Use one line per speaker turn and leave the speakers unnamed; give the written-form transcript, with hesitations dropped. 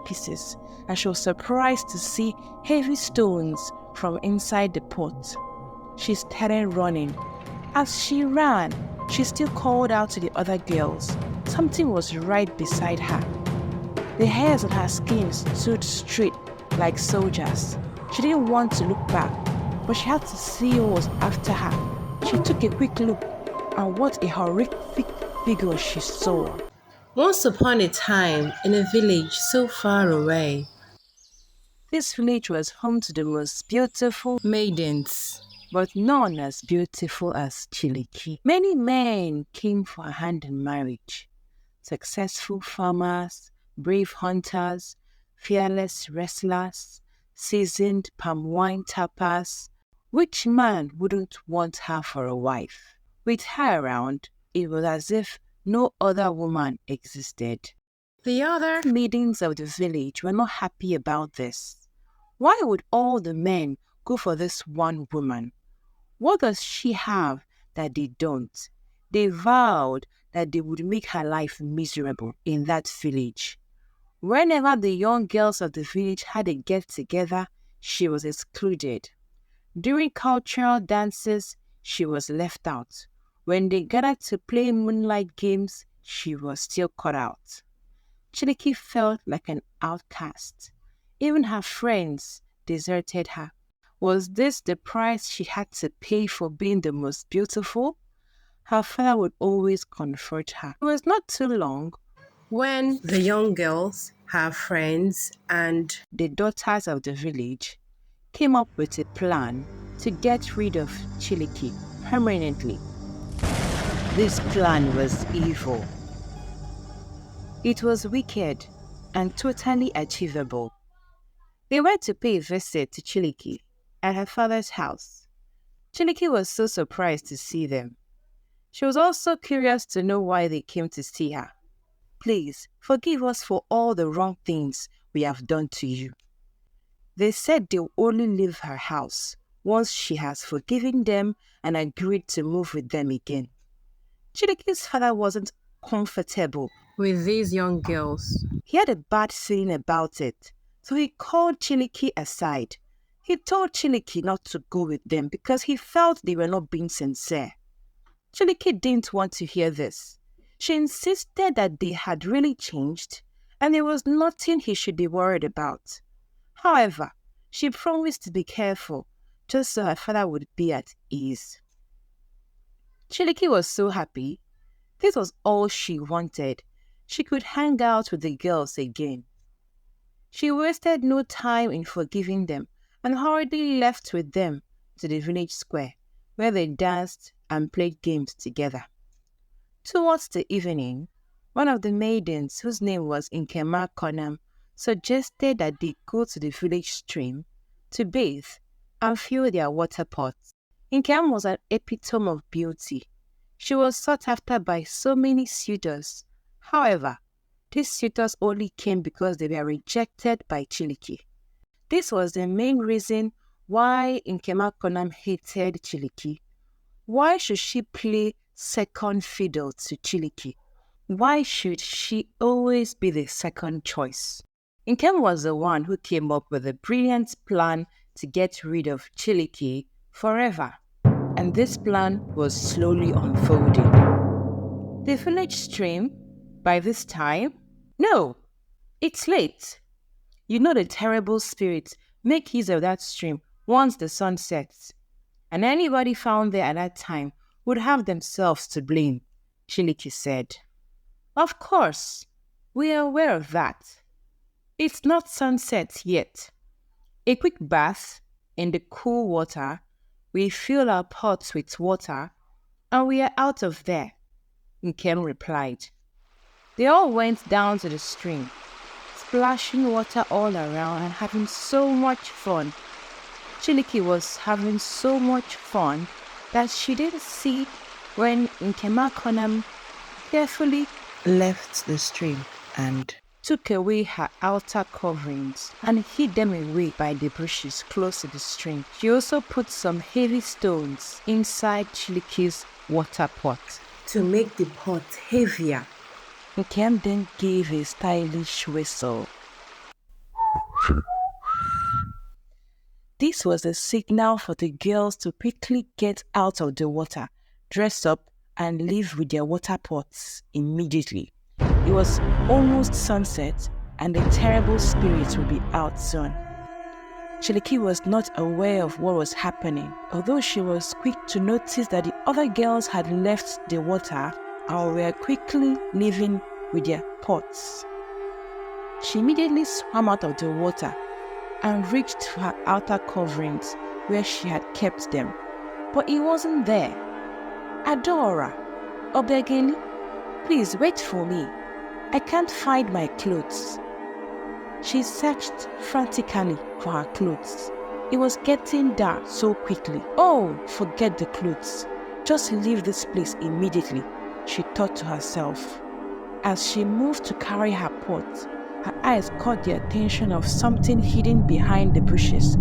pieces, and she was surprised to see heavy stones from inside the pot. She started running. As she ran, she still called out to the other girls. Something was right beside her. The hairs on her skin stood straight like soldiers. She didn't want to look back, but she had to see who was after her. She took a quick look, and what a horrific figure she saw.
Once upon a time, in a village so far away,
This village was home to the most beautiful
maidens.
but none as beautiful as Chiliki. Many men came for her hand in marriage. Successful farmers, brave hunters, fearless wrestlers, seasoned palm wine tappers. Which man wouldn't want her for a wife? With her around, it was as if no other woman existed.
The other
Maidens of the village were not happy about this. Why would all the men go for this one woman? What does she have that they don't? They vowed that they would make her life miserable in that village. Whenever the young girls of the village had a get-together, she was excluded. During cultural dances, she was left out. When they gathered to play moonlight games, she was still cut out. Chiliki felt like an outcast. Even her friends deserted her. Was this the price she had to pay for being the most beautiful? Her father would always comfort her. It was not too long
when the young girls, her friends, and
the daughters of the village came up with a plan to get rid of Chiliki permanently. This plan was evil. It was wicked and totally achievable. They went to pay a visit to Chiliki at her father's house. Chiliki was so surprised to see them. She was also curious to know why they came to see her. Please, forgive us for all the wrong things we have done to you. They said they'll only leave her house once she has forgiven them and agreed to move with them again. Chiliki's father wasn't comfortable
with these young girls.
He had a bad feeling about it, so he called Chiliki aside. He told Chiliki not to go with them because he felt they were not being sincere. Chiliki didn't want to hear this. She insisted that they had really changed and there was nothing he should be worried about. However, she promised to be careful just so her father would be at ease. Chiliki was so happy. This was all she wanted. She could hang out with the girls again. She wasted no time in forgiving them and hurriedly left with them to the village square, where they danced and played games together. Towards the evening, one of the maidens, whose name was Nkema Konam, suggested that they go to the village stream to bathe and fill their water pots. Nkema was an epitome of beauty. She was sought after by so many suitors. However, these suitors only came because they were rejected by Chiliki. This was the main reason why Nkema Konam hated Chiliki. Why should she play second fiddle to Chiliki? Why should she always be the second choice? Nkem was the one who came up with a brilliant plan to get rid of Chiliki forever. And this plan was slowly unfolding. The village stream, by this time, no, it's late. You know the terrible spirits make use of that stream once the sun sets. And anybody found there at that time would have themselves to blame, Chiliki said. Of course, we are aware of that. It's not sunset yet. A quick bath in the cool water, we fill our pots with water, and we are out of there, Nkem replied. They all went down to the stream, splashing water all around and having so much fun. Chiliki was having so much fun that she didn't see when Nkema Konam carefully left the stream and took away her outer coverings and hid them away by the bushes close to the stream. She also put some heavy stones inside Chiliki's water pot
to make the pot heavier.
Nkem then gave a stylish whistle. This was a signal for the girls to quickly get out of the water, dress up, and leave with their water pots immediately. It was almost sunset, and the terrible spirits would be out soon. Chiliki was not aware of what was happening, although she was quick to notice that the other girls had left the water and were quickly leaving with their pots. She immediately swam out of the water and reached to her outer coverings where she had kept them, but he wasn't there. Adora, Obegeli, please wait for me. I can't find my clothes. She searched frantically for her clothes. It was getting dark so quickly. Oh, forget the clothes. Just leave this place immediately, she thought to herself. As she moved to carry her pot, her eyes caught the attention of something hidden behind the bushes.